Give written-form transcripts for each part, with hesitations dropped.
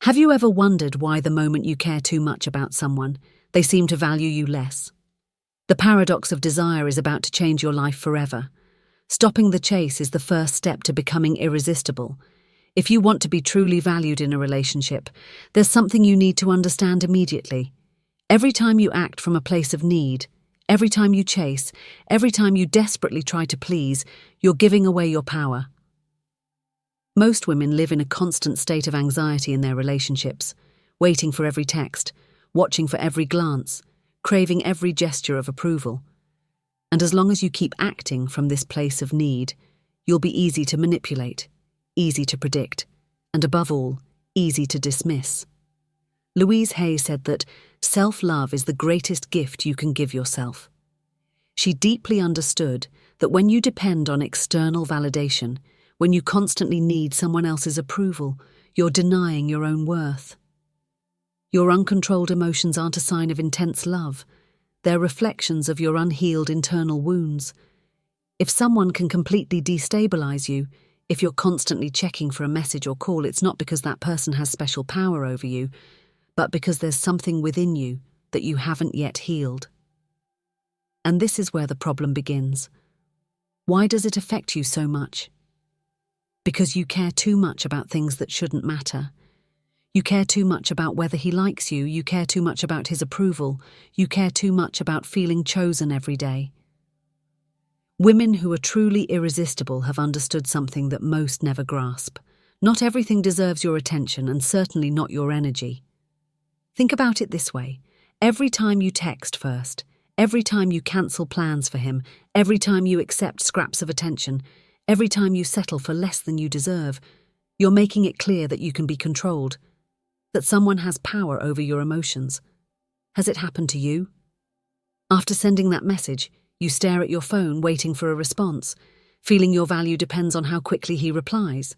Have you ever wondered why the moment you care too much about someone, they seem to value you less? The paradox of desire is about to change your life forever. Stopping the chase is the first step to becoming irresistible. If you want to be truly valued in a relationship, there's something you need to understand immediately. Every time you act from a place of need, every time you chase, every time you desperately try to please, you're giving away your power. Most women live in a constant state of anxiety in their relationships, waiting for every text, watching for every glance, craving every gesture of approval. And as long as you keep acting from this place of need, you'll be easy to manipulate, easy to predict, and above all, easy to dismiss. Louise Hay said that self-love is the greatest gift you can give yourself. She deeply understood that when you depend on external validation, when you constantly need someone else's approval, you're denying your own worth. Your uncontrolled emotions aren't a sign of intense love. They're reflections of your unhealed internal wounds. If someone can completely destabilize you, if you're constantly checking for a message or call, it's not because that person has special power over you, but because there's something within you that you haven't yet healed. And this is where the problem begins. Why does it affect you so much? Because you care too much about things that shouldn't matter. You care too much about whether he likes you, you care too much about his approval, you care too much about feeling chosen every day. Women who are truly irresistible have understood something that most never grasp. Not everything deserves your attention, and certainly not your energy. Think about it this way. Every time you text first, every time you cancel plans for him, every time you accept scraps of attention, every time you settle for less than you deserve, you're making it clear that you can be controlled, that someone has power over your emotions. Has it happened to you? After sending that message, you stare at your phone waiting for a response, feeling your value depends on how quickly he replies.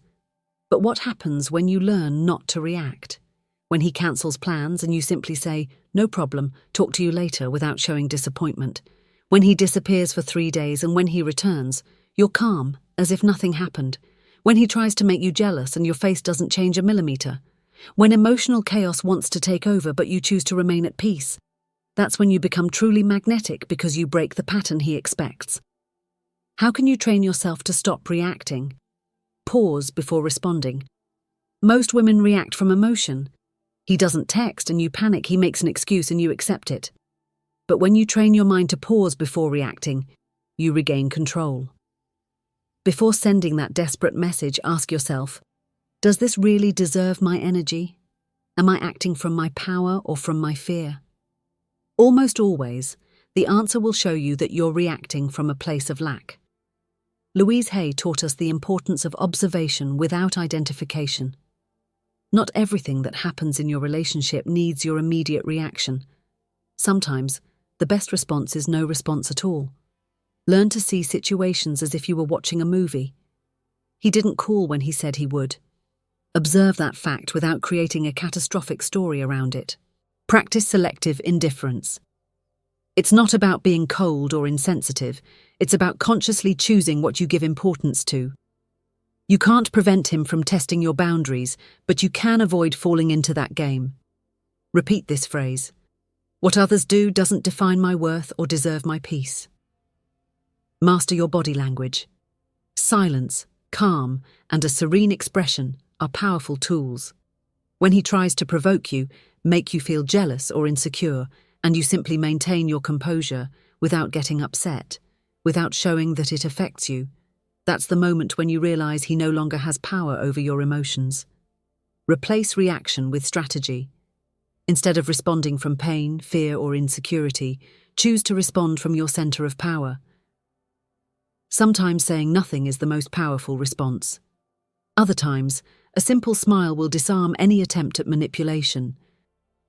But what happens when you learn not to react? When he cancels plans and you simply say, "No problem, talk to you later," without showing disappointment. When he disappears for 3 days and when he returns, you're calm, as if nothing happened. When he tries to make you jealous and your face doesn't change a millimeter. When emotional chaos wants to take over but you choose to remain at peace. That's when you become truly magnetic, because you break the pattern he expects. How can you train yourself to stop reacting? Pause before responding. Most women react from emotion. He doesn't text and you panic, he makes an excuse and you accept it. But when you train your mind to pause before reacting, you regain control. Before sending that desperate message, ask yourself, does this really deserve my energy? Am I acting from my power or from my fear? Almost always, the answer will show you that you're reacting from a place of lack. Louise Hay taught us the importance of observation without identification. Not everything that happens in your relationship needs your immediate reaction. Sometimes, the best response is no response at all. Learn to see situations as if you were watching a movie. He didn't call when he said he would. Observe that fact without creating a catastrophic story around it. Practice selective indifference. It's not about being cold or insensitive. It's about consciously choosing what you give importance to. You can't prevent him from testing your boundaries, but you can avoid falling into that game. Repeat this phrase. What others do doesn't define my worth or deserve my peace. Master your body language. Silence, calm, and a serene expression are powerful tools. When he tries to provoke you, make you feel jealous or insecure, and you simply maintain your composure without getting upset, without showing that it affects you, that's the moment when you realize he no longer has power over your emotions. Replace reaction with strategy. Instead of responding from pain, fear, or insecurity, choose to respond from your center of power. Sometimes saying nothing is the most powerful response. Other times, a simple smile will disarm any attempt at manipulation.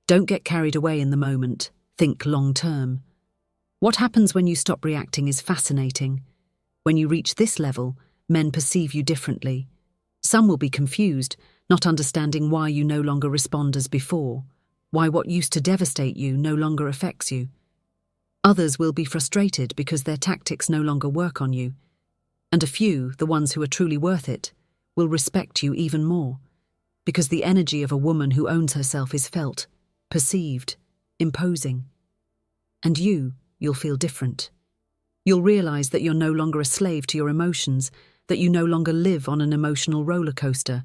Don't get carried away in the moment. Think long-term. What happens when you stop reacting is fascinating. When you reach this level, men perceive you differently. Some will be confused, not understanding why you no longer respond as before, why what used to devastate you no longer affects you. Others will be frustrated because their tactics no longer work on you. And a few, the ones who are truly worth it, will respect you even more. because the energy of a woman who owns herself is felt, perceived, imposing. And you'll feel different. You'll realize that you're no longer a slave to your emotions, that you no longer live on an emotional roller coaster.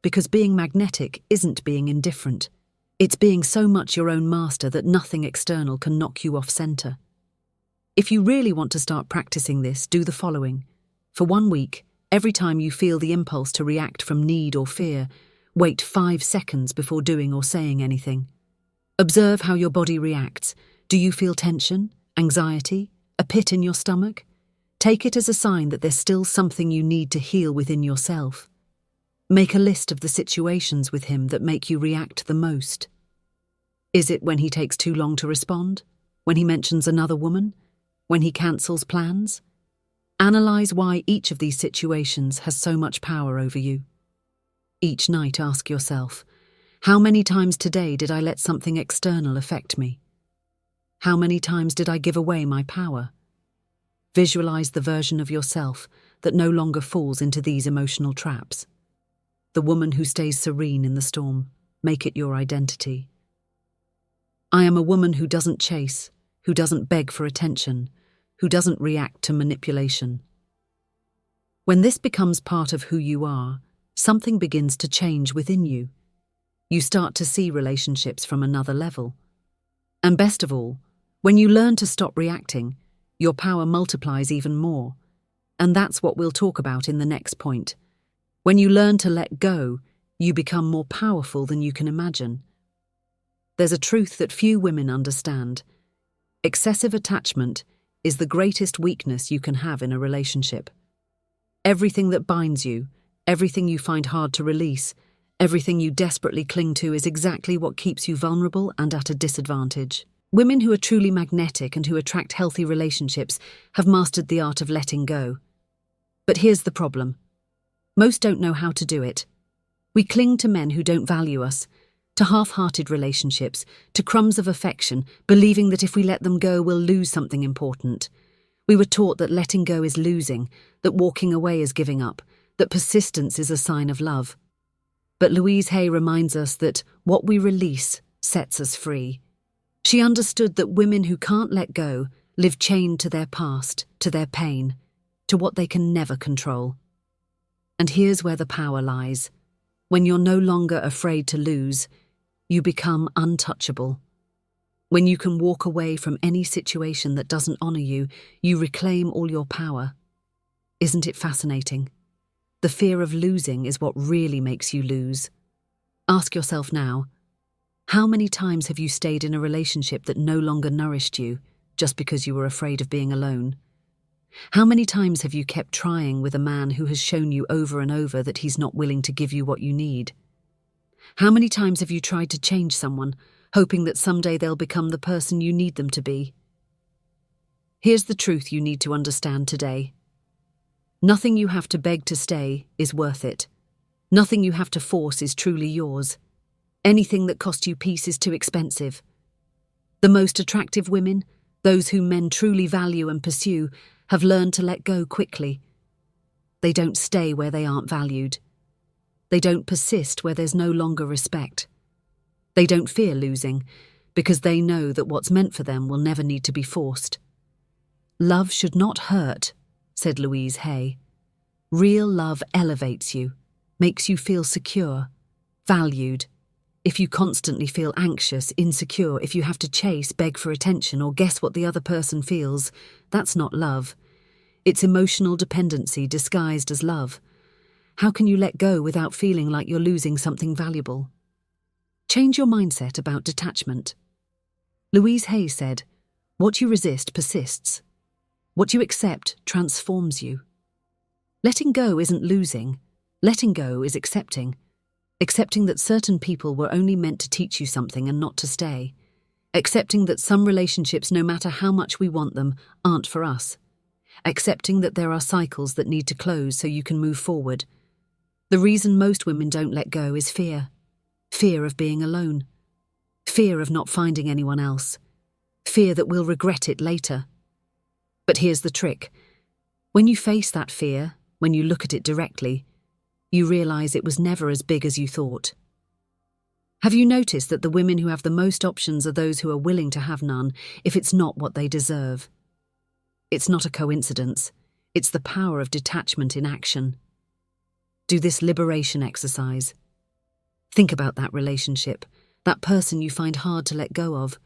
Because being magnetic isn't being indifferent. It's being so much your own master that nothing external can knock you off center. If you really want to start practicing this, do the following. For 1 week, every time you feel the impulse to react from need or fear, wait 5 seconds before doing or saying anything. Observe how your body reacts. Do you feel tension, anxiety, a pit in your stomach? Take it as a sign that there's still something you need to heal within yourself. Make a list of the situations with him that make you react the most. Is it when he takes too long to respond? When he mentions another woman? When he cancels plans? Analyze why each of these situations has so much power over you. Each night ask yourself, how many times today did I let something external affect me? How many times did I give away my power? Visualize the version of yourself that no longer falls into these emotional traps. The woman who stays serene in the storm. Make it your identity. I am a woman who doesn't chase, who doesn't beg for attention, who doesn't react to manipulation. When this becomes part of who you are, something begins to change within you. You start to see relationships from another level. And best of all, when you learn to stop reacting, your power multiplies even more. And that's what we'll talk about in the next point. When you learn to let go, you become more powerful than you can imagine. There's a truth that few women understand. Excessive attachment is the greatest weakness you can have in a relationship. Everything that binds you, everything you find hard to release, everything you desperately cling to is exactly what keeps you vulnerable and at a disadvantage. Women who are truly magnetic and who attract healthy relationships have mastered the art of letting go. But here's the problem. Most don't know how to do it. We cling to men who don't value us, to half-hearted relationships, to crumbs of affection, believing that if we let them go, we'll lose something important. We were taught that letting go is losing, that walking away is giving up, that persistence is a sign of love. But Louise Hay reminds us that what we release sets us free. She understood that women who can't let go live chained to their past, to their pain, to what they can never control. And here's where the power lies. When you're no longer afraid to lose, you become untouchable. When you can walk away from any situation that doesn't honor you, you reclaim all your power. Isn't it fascinating? The fear of losing is what really makes you lose. Ask yourself now, how many times have you stayed in a relationship that no longer nourished you just because you were afraid of being alone? How many times have you kept trying with a man who has shown you over and over that he's not willing to give you what you need? How many times have you tried to change someone, hoping that someday they'll become the person you need them to be? Here's the truth you need to understand today. Nothing you have to beg to stay is worth it. Nothing you have to force is truly yours. Anything that costs you peace is too expensive. The most attractive women, those whom men truly value and pursue, have learned to let go quickly. They don't stay where they aren't valued. They don't persist where there's no longer respect. They don't fear losing, because they know that what's meant for them will never need to be forced. Love should not hurt, said Louise Hay. Real love elevates you, makes you feel secure, valued. If you constantly feel anxious, insecure, if you have to chase, beg for attention, or guess what the other person feels, that's not love. It's emotional dependency disguised as love. How can you let go without feeling like you're losing something valuable? Change your mindset about detachment. Louise Hay said, "What you resist persists. What you accept transforms you." Letting go isn't losing. Letting go is accepting. Accepting that certain people were only meant to teach you something and not to stay. Accepting that some relationships, no matter how much we want them, aren't for us. Accepting that there are cycles that need to close so you can move forward. The reason most women don't let go is fear. Fear of being alone. Fear of not finding anyone else. Fear that we'll regret it later. But here's the trick. When you face that fear, when you look at it directly, you realize it was never as big as you thought. Have you noticed that the women who have the most options are those who are willing to have none if it's not what they deserve? It's not a coincidence. It's the power of detachment in action. Do this liberation exercise. Think about that relationship, that person you find hard to let go of.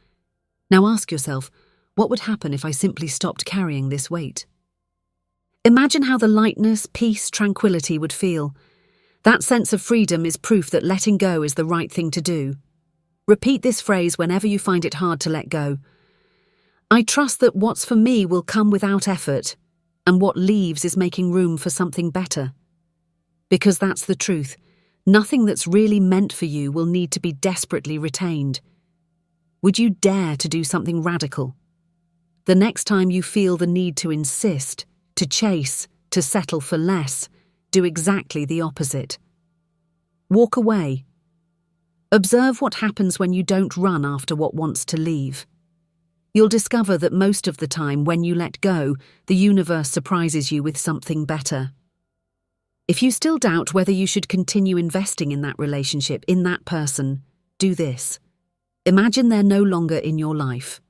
Now ask yourself, what would happen if I simply stopped carrying this weight? Imagine how the lightness, peace, tranquility would feel. That sense of freedom is proof that letting go is the right thing to do. Repeat this phrase whenever you find it hard to let go. I trust that what's for me will come without effort, and what leaves is making room for something better. Because that's the truth. Nothing that's really meant for you will need to be desperately retained. Would you dare to do something radical? The next time you feel the need to insist, to chase, to settle for less, do exactly the opposite. Walk away. Observe what happens when you don't run after what wants to leave. You'll discover that most of the time when you let go, the universe surprises you with something better. If you still doubt whether you should continue investing in that relationship, in that person, do this. Imagine they're no longer in your life.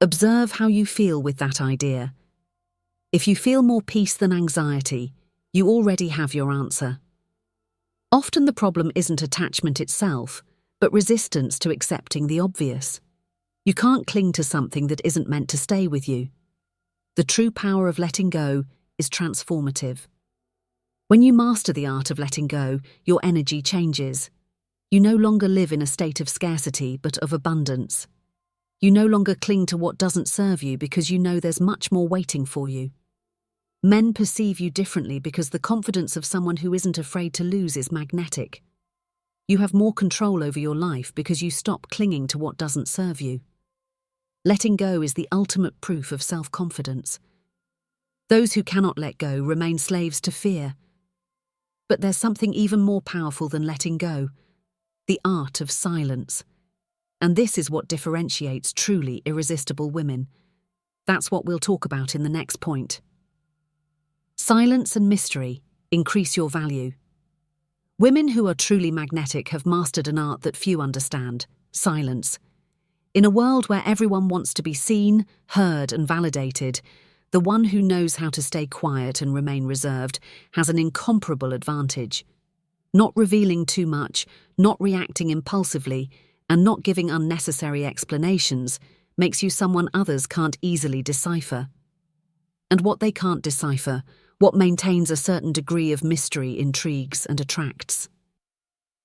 Observe how you feel with that idea. If you feel more peace than anxiety, you already have your answer. Often the problem isn't attachment itself, but resistance to accepting the obvious. You can't cling to something that isn't meant to stay with you. The true power of letting go is transformative. When you master the art of letting go, your energy changes. You no longer live in a state of scarcity, but of abundance. You no longer cling to what doesn't serve you because you know there's much more waiting for you. Men perceive you differently because the confidence of someone who isn't afraid to lose is magnetic. You have more control over your life because you stop clinging to what doesn't serve you. Letting go is the ultimate proof of self-confidence. Those who cannot let go remain slaves to fear. But there's something even more powerful than letting go, the art of silence. And this is what differentiates truly irresistible women. That's what we'll talk about in the next point. Silence and mystery increase your value. Women who are truly magnetic have mastered an art that few understand: silence. In a world where everyone wants to be seen, heard, and validated, the one who knows how to stay quiet and remain reserved has an incomparable advantage. Not revealing too much, not reacting impulsively, and not giving unnecessary explanations makes you someone others can't easily decipher. And what they can't decipher, what maintains a certain degree of mystery, intrigues, and attracts.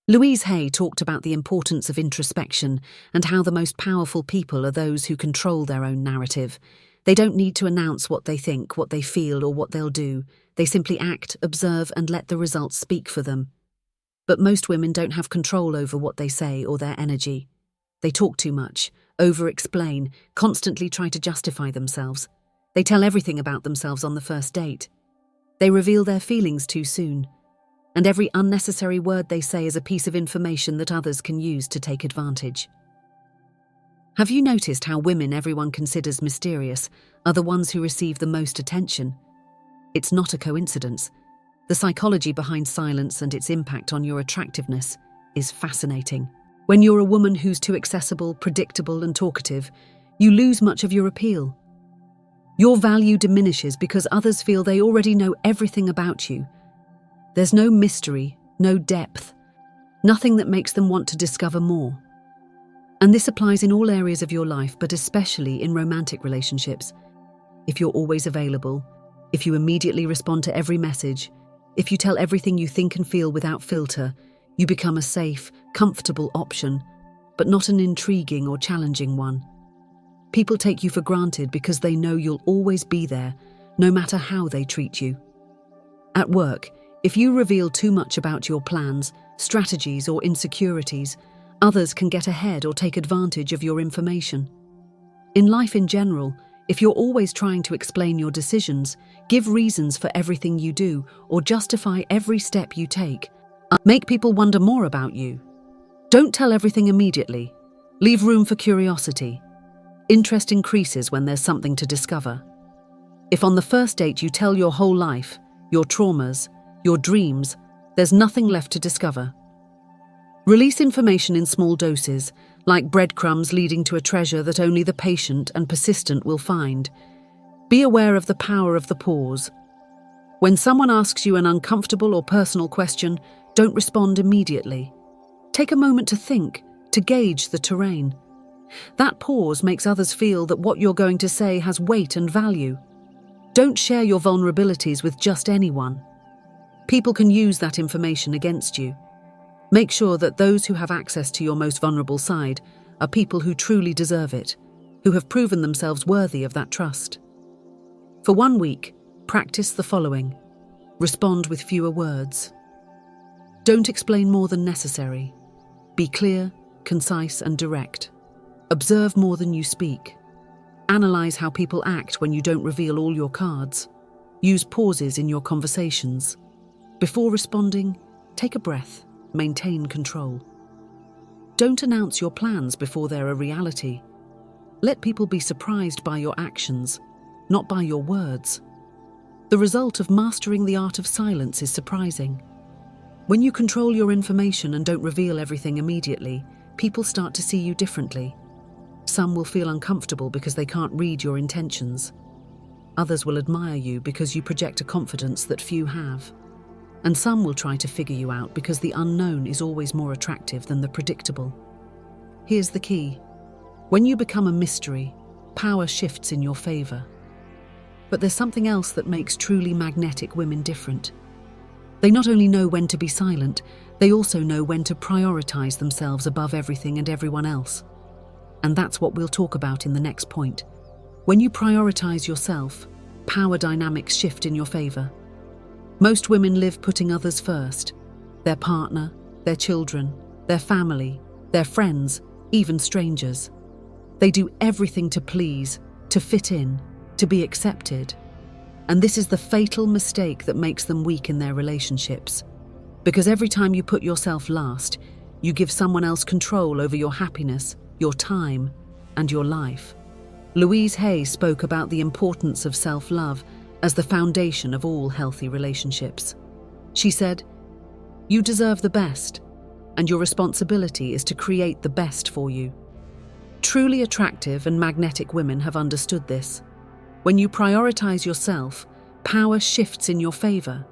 Louise Hay talked about the importance of introspection and how the most powerful people are those who control their own narrative. They don't need to announce what they think, what they feel, or what they'll do. They simply act, observe, and let the results speak for them. But most women don't have control over what they say or their energy. They talk too much, over-explain, constantly try to justify themselves. They tell everything about themselves on the first date. They reveal their feelings too soon. And every unnecessary word they say is a piece of information that others can use to take advantage. Have you noticed how women everyone considers mysterious are the ones who receive the most attention? It's not a coincidence. The psychology behind silence and its impact on your attractiveness is fascinating. When you're a woman who's too accessible, predictable, and talkative, you lose much of your appeal. Your value diminishes because others feel they already know everything about you. There's no mystery, no depth, nothing that makes them want to discover more. And this applies in all areas of your life, but especially in romantic relationships. If you're always available, if you immediately respond to every message, if you tell everything you think and feel without filter, you become a safe, comfortable option, but not an intriguing or challenging one. People take you for granted because they know you'll always be there, no matter how they treat you. At work, if you reveal too much about your plans, strategies, or insecurities, others can get ahead or take advantage of your information. In life in general, if you're always trying to explain your decisions, give reasons for everything you do, or justify every step you take, make people wonder more about you. Don't tell everything immediately. Leave room for curiosity. Interest increases when there's something to discover. If on the first date you tell your whole life, your traumas, your dreams, there's nothing left to discover. Release information in small doses, like breadcrumbs leading to a treasure that only the patient and persistent will find. Be aware of the power of the pause. When someone asks you an uncomfortable or personal question, don't respond immediately. Take a moment to think, to gauge the terrain. That pause makes others feel that what you're going to say has weight and value. Don't share your vulnerabilities with just anyone. People can use that information against you. Make sure that those who have access to your most vulnerable side are people who truly deserve it, who have proven themselves worthy of that trust. For 1 week, practice the following. Respond with fewer words. Don't explain more than necessary. Be clear, concise, and direct. Observe more than you speak. Analyze how people act when you don't reveal all your cards. Use pauses in your conversations. Before responding, take a breath. Maintain control. Don't announce your plans before they're a reality. Let people be surprised by your actions, not by your words. The result of mastering the art of silence is surprising. When you control your information and don't reveal everything immediately, people start to see you differently. Some will feel uncomfortable because they can't read your intentions. Others will admire you because you project a confidence that few have. And some will try to figure you out because the unknown is always more attractive than the predictable. Here's the key. When you become a mystery, power shifts in your favor. But there's something else that makes truly magnetic women different. They not only know when to be silent, they also know when to prioritize themselves above everything and everyone else. And that's what we'll talk about in the next point. When you prioritize yourself, power dynamics shift in your favor. Most women live putting others first. Their partner, their children, their family, their friends, even strangers. They do everything to please, to fit in, to be accepted. And this is the fatal mistake that makes them weak in their relationships. Because every time you put yourself last, you give someone else control over your happiness, your time, and your life. Louise Hay spoke about the importance of self-love as the foundation of all healthy relationships. She said, "You deserve the best, and your responsibility is to create the best for you." Truly attractive and magnetic women have understood this. When you prioritize yourself, power shifts in your favor.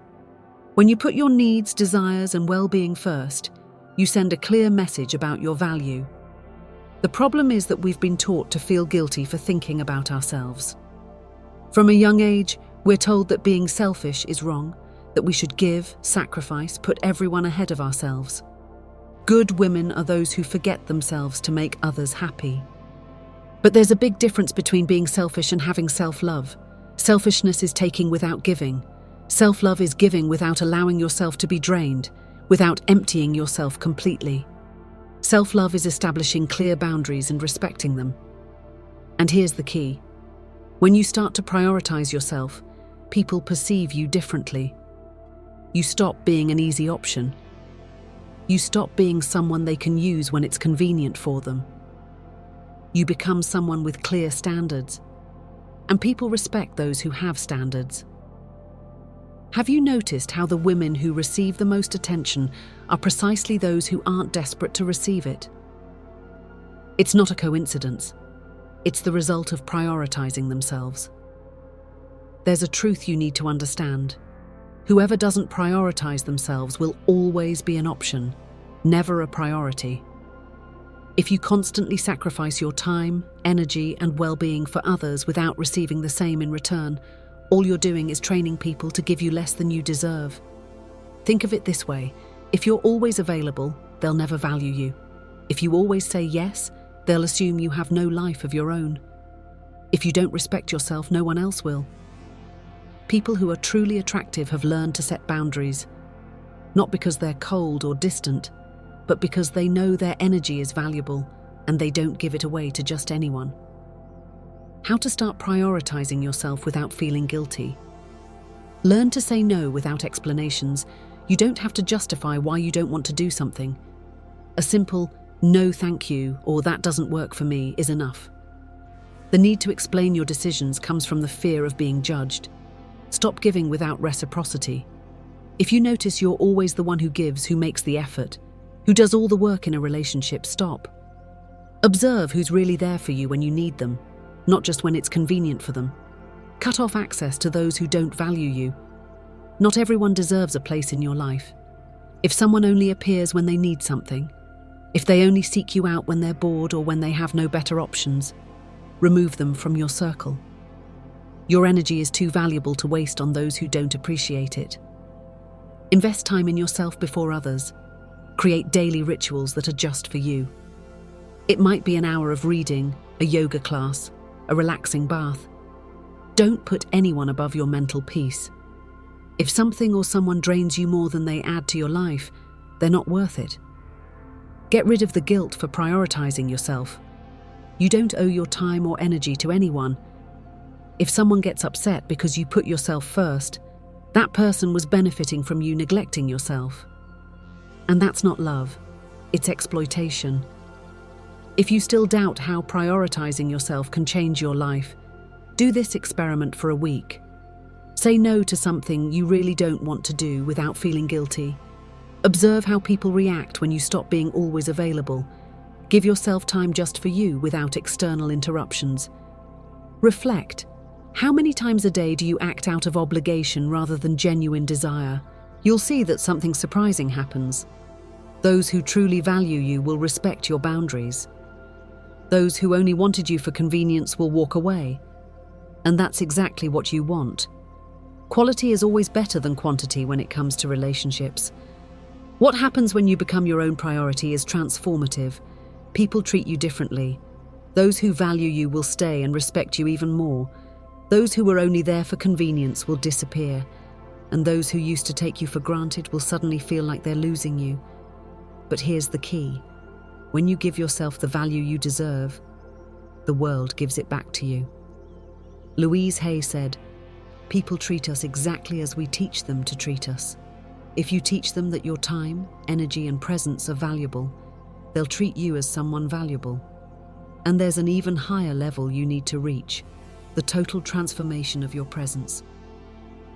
When you put your needs, desires, and well-being first, you send a clear message about your value. The problem is that we've been taught to feel guilty for thinking about ourselves. From a young age, we're told that being selfish is wrong, that we should give, sacrifice, put everyone ahead of ourselves. Good women are those who forget themselves to make others happy. But there's a big difference between being selfish and having self-love. Selfishness is taking without giving. Self-love is giving without allowing yourself to be drained, without emptying yourself completely. Self-love is establishing clear boundaries and respecting them. And here's the key. When you start to prioritize yourself, people perceive you differently. You stop being an easy option. You stop being someone they can use when it's convenient for them. You become someone with clear standards, and people respect those who have standards. Have you noticed how the women who receive the most attention are precisely those who aren't desperate to receive it? It's not a coincidence. It's the result of prioritizing themselves. There's a truth you need to understand. Whoever doesn't prioritize themselves will always be an option, never a priority. If you constantly sacrifice your time, energy, and well-being for others without receiving the same in return, all you're doing is training people to give you less than you deserve. Think of it this way. If you're always available, they'll never value you. If you always say yes, they'll assume you have no life of your own. If you don't respect yourself, no one else will. People who are truly attractive have learned to set boundaries, not because they're cold or distant, but because they know their energy is valuable and they don't give it away to just anyone. How to start prioritizing yourself without feeling guilty. Learn to say no without explanations. You don't have to justify why you don't want to do something. A simple, "No thank you," or "That doesn't work for me," is enough. The need to explain your decisions comes from the fear of being judged. Stop giving without reciprocity. If you notice you're always the one who gives, who makes the effort, who does all the work in a relationship, stop. Observe who's really there for you when you need them, not just when it's convenient for them. Cut off access to those who don't value you. Not everyone deserves a place in your life. If someone only appears when they need something, if they only seek you out when they're bored or when they have no better options, remove them from your circle. Your energy is too valuable to waste on those who don't appreciate it. Invest time in yourself before others. Create daily rituals that are just for you. It might be an hour of reading, a yoga class, a relaxing bath. Don't put anyone above your mental peace. If something or someone drains you more than they add to your life, they're not worth it. Get rid of the guilt for prioritizing yourself. You don't owe your time or energy to anyone. If someone gets upset because you put yourself first, that person was benefiting from you neglecting yourself. And that's not love, it's exploitation. If you still doubt how prioritizing yourself can change your life, do this experiment for a week. Say no to something you really don't want to do without feeling guilty. Observe how people react when you stop being always available. Give yourself time just for you without external interruptions. Reflect. How many times a day do you act out of obligation rather than genuine desire? You'll see that something surprising happens. Those who truly value you will respect your boundaries. Those who only wanted you for convenience will walk away. And that's exactly what you want. Quality is always better than quantity when it comes to relationships. What happens when you become your own priority is transformative. People treat you differently. Those who value you will stay and respect you even more. Those who were only there for convenience will disappear. And those who used to take you for granted will suddenly feel like they're losing you. But here's the key. When you give yourself the value you deserve, the world gives it back to you. Louise Hay said, "People treat us exactly as we teach them to treat us. If you teach them that your time, energy, and presence are valuable, they'll treat you as someone valuable. And there's an even higher level you need to reach, the total transformation of your presence.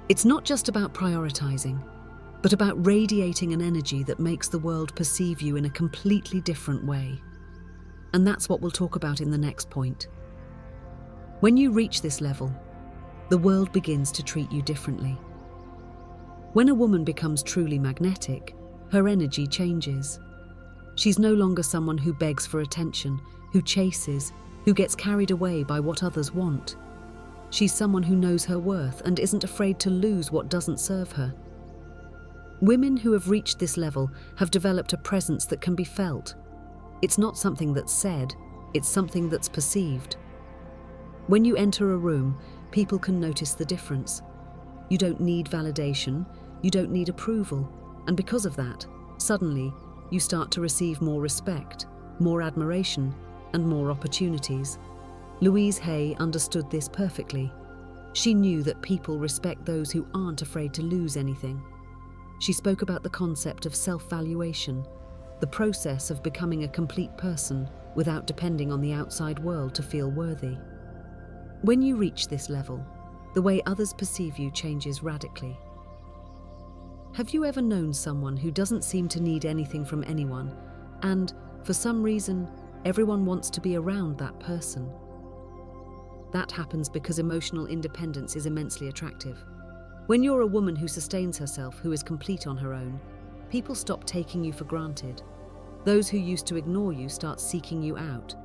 It's not just about prioritizing, but about radiating an energy that makes the world perceive you in a completely different way. And that's what we'll talk about in the next point. When you reach this level, the world begins to treat you differently. When a woman becomes truly magnetic, her energy changes. She's no longer someone who begs for attention, who chases, who gets carried away by what others want. She's someone who knows her worth and isn't afraid to lose what doesn't serve her. Women who have reached this level have developed a presence that can be felt. It's not something that's said, it's something that's perceived. When you enter a room, people can notice the difference. You don't need validation, you don't need approval, and because of that, suddenly, you start to receive more respect, more admiration, and more opportunities. Louise Hay understood this perfectly. She knew that people respect those who aren't afraid to lose anything. She spoke about the concept of self-valuation, the process of becoming a complete person without depending on the outside world to feel worthy. When you reach this level, the way others perceive you changes radically. Have you ever known someone who doesn't seem to need anything from anyone, and, for some reason, everyone wants to be around that person? That happens because emotional independence is immensely attractive. When you're a woman who sustains herself, who is complete on her own, people stop taking you for granted. Those who used to ignore you start seeking you out.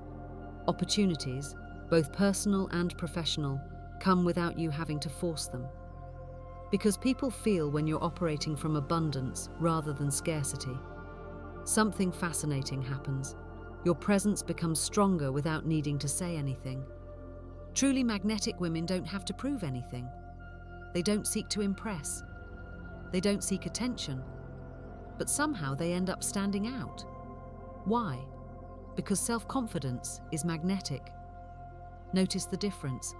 Opportunities, both personal and professional, come without you having to force them. Because people feel when you're operating from abundance rather than scarcity. Something fascinating happens. Your presence becomes stronger without needing to say anything. Truly magnetic women don't have to prove anything. They don't seek to impress. They don't seek attention. But somehow they end up standing out. Why? Because self-confidence is magnetic. Notice the difference.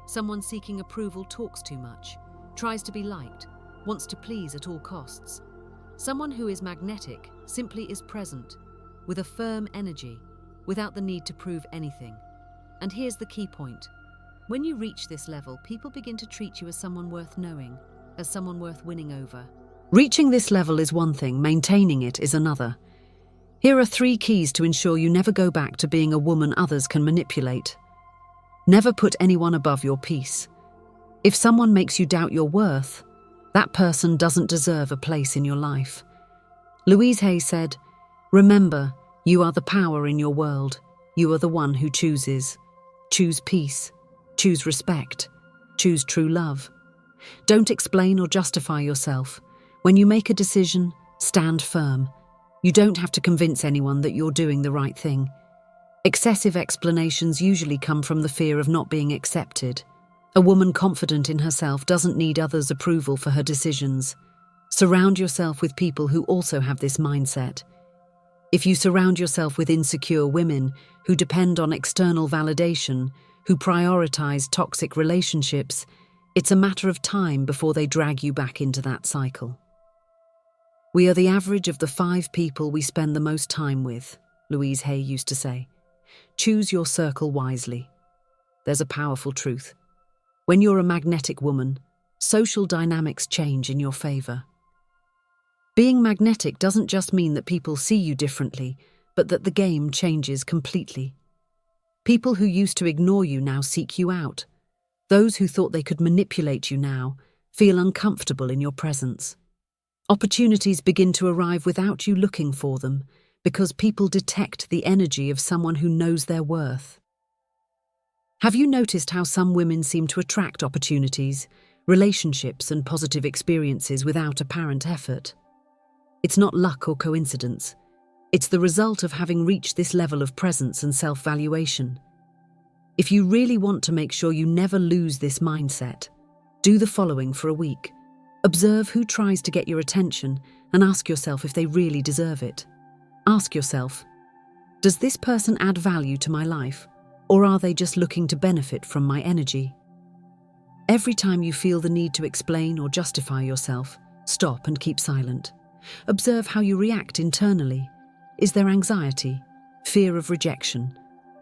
Someone seeking approval talks too much, tries to be liked, wants to please at all costs. Someone who is magnetic simply is present, with a firm energy, without the need to prove anything. And here's the key point. When you reach this level, people begin to treat you as someone worth knowing, as someone worth winning over. Reaching this level is one thing, maintaining it is another. Here are 3 keys to ensure you never go back to being a woman others can manipulate. Never put anyone above your peace. If someone makes you doubt your worth, that person doesn't deserve a place in your life. Louise Hay said, "Remember, you are the power in your world. You are the one who chooses. Choose peace. Choose respect. Choose true love. Don't explain or justify yourself. When you make a decision, stand firm. You don't have to convince anyone that you're doing the right thing. Excessive explanations usually come from the fear of not being accepted. A woman confident in herself doesn't need others' approval for her decisions. Surround yourself with people who also have this mindset. If you surround yourself with insecure women who depend on external validation, who prioritize toxic relationships, it's a matter of time before they drag you back into that cycle. We are the average of the 5 people we spend the most time with, Louise Hay used to say. Choose your circle wisely. There's a powerful truth. When you're a magnetic woman, social dynamics change in your favor. Being magnetic doesn't just mean that people see you differently, but that the game changes completely. People who used to ignore you now seek you out. Those who thought they could manipulate you now feel uncomfortable in your presence. Opportunities begin to arrive without you looking for them, because people detect the energy of someone who knows their worth. Have you noticed how some women seem to attract opportunities, relationships, and positive experiences without apparent effort? It's not luck or coincidence. It's the result of having reached this level of presence and self-valuation. If you really want to make sure you never lose this mindset, do the following for a week. Observe who tries to get your attention and ask yourself if they really deserve it. Ask yourself, does this person add value to my life, or are they just looking to benefit from my energy? Every time you feel the need to explain or justify yourself, stop and keep silent. Observe how you react internally. Is there anxiety, fear of rejection?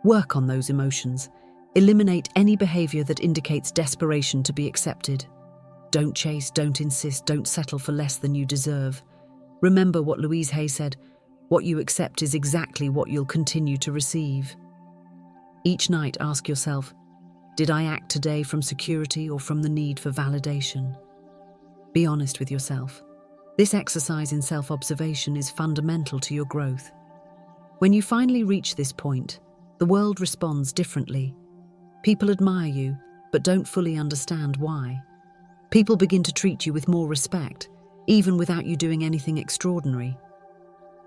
Work on those emotions. Eliminate any behavior that indicates desperation to be accepted. Don't chase, don't insist, don't settle for less than you deserve. Remember what Louise Hay said, what you accept is exactly what you'll continue to receive. Each night ask yourself, did I act today from security or from the need for validation? Be honest with yourself. This exercise in self-observation is fundamental to your growth. When you finally reach this point, the world responds differently. People admire you, but don't fully understand why. People begin to treat you with more respect, even without you doing anything extraordinary.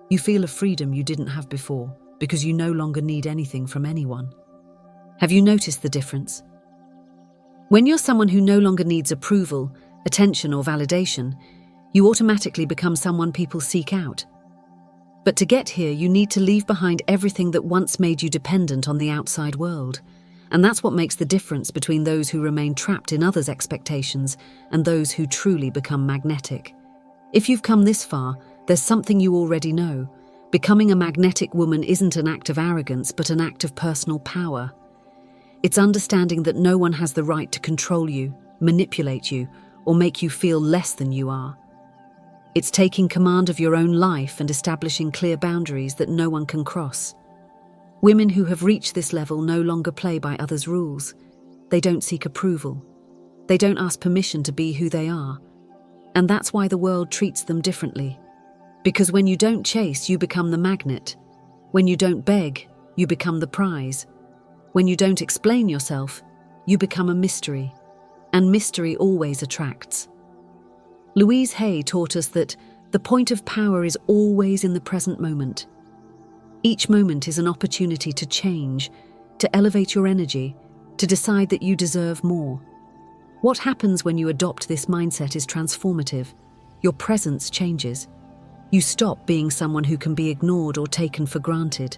You feel a freedom you didn't have before, because you no longer need anything from anyone. Have you noticed the difference? When you're someone who no longer needs approval, attention, or validation, you automatically become someone people seek out. But to get here, you need to leave behind everything that once made you dependent on the outside world. And that's what makes the difference between those who remain trapped in others' expectations and those who truly become magnetic. If you've come this far, there's something you already know. Becoming a magnetic woman isn't an act of arrogance, but an act of personal power. It's understanding that no one has the right to control you, manipulate you, or make you feel less than you are. It's taking command of your own life and establishing clear boundaries that no one can cross. Women who have reached this level no longer play by others' rules. They don't seek approval. They don't ask permission to be who they are. And that's why the world treats them differently. Because when you don't chase, you become the magnet. When you don't beg, you become the prize. When you don't explain yourself, you become a mystery. And mystery always attracts. Louise Hay taught us that the point of power is always in the present moment. Each moment is an opportunity to change, to elevate your energy, to decide that you deserve more. What happens when you adopt this mindset is transformative. Your presence changes. You stop being someone who can be ignored or taken for granted.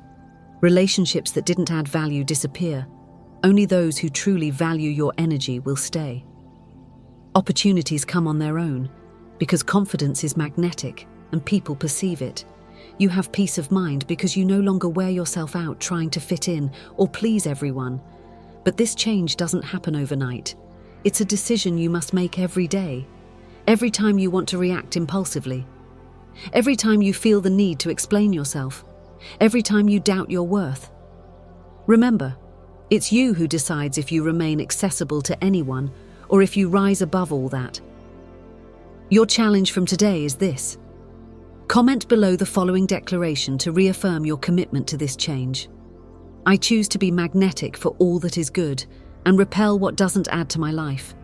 Relationships that didn't add value disappear. Only those who truly value your energy will stay. Opportunities come on their own, because confidence is magnetic and people perceive it. You have peace of mind because you no longer wear yourself out trying to fit in or please everyone. But this change doesn't happen overnight. It's a decision you must make every day. Every time you want to react impulsively. Every time you feel the need to explain yourself. Every time you doubt your worth. Remember, it's you who decides if you remain accessible to anyone or if you rise above all that. Your challenge from today is this. Comment below the following declaration to reaffirm your commitment to this change. I choose to be magnetic for all that is good and repel what doesn't add to my life.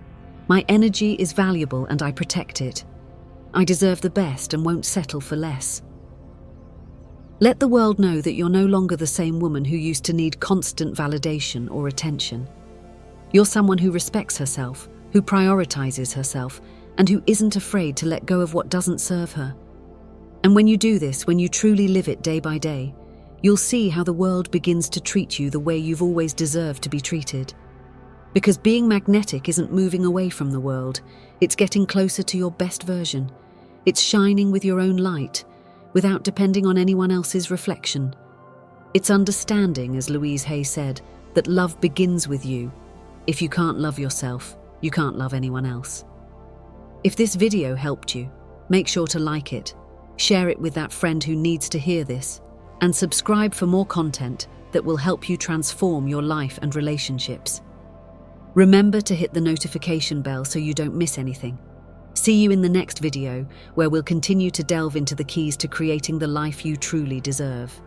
My energy is valuable and I protect it. I deserve the best and won't settle for less. Let the world know that you're no longer the same woman who used to need constant validation or attention. You're someone who respects herself, who prioritizes herself, and who isn't afraid to let go of what doesn't serve her. And when you do this, when you truly live it day by day, you'll see how the world begins to treat you the way you've always deserved to be treated. Because being magnetic isn't moving away from the world, it's getting closer to your best version. It's shining with your own light, without depending on anyone else's reflection. It's understanding, as Louise Hay said, that love begins with you. If you can't love yourself, you can't love anyone else. If this video helped you, make sure to like it, share it with that friend who needs to hear this, and subscribe for more content that will help you transform your life and relationships. Remember to hit the notification bell so you don't miss anything. See you in the next video, where we'll continue to delve into the keys to creating the life you truly deserve.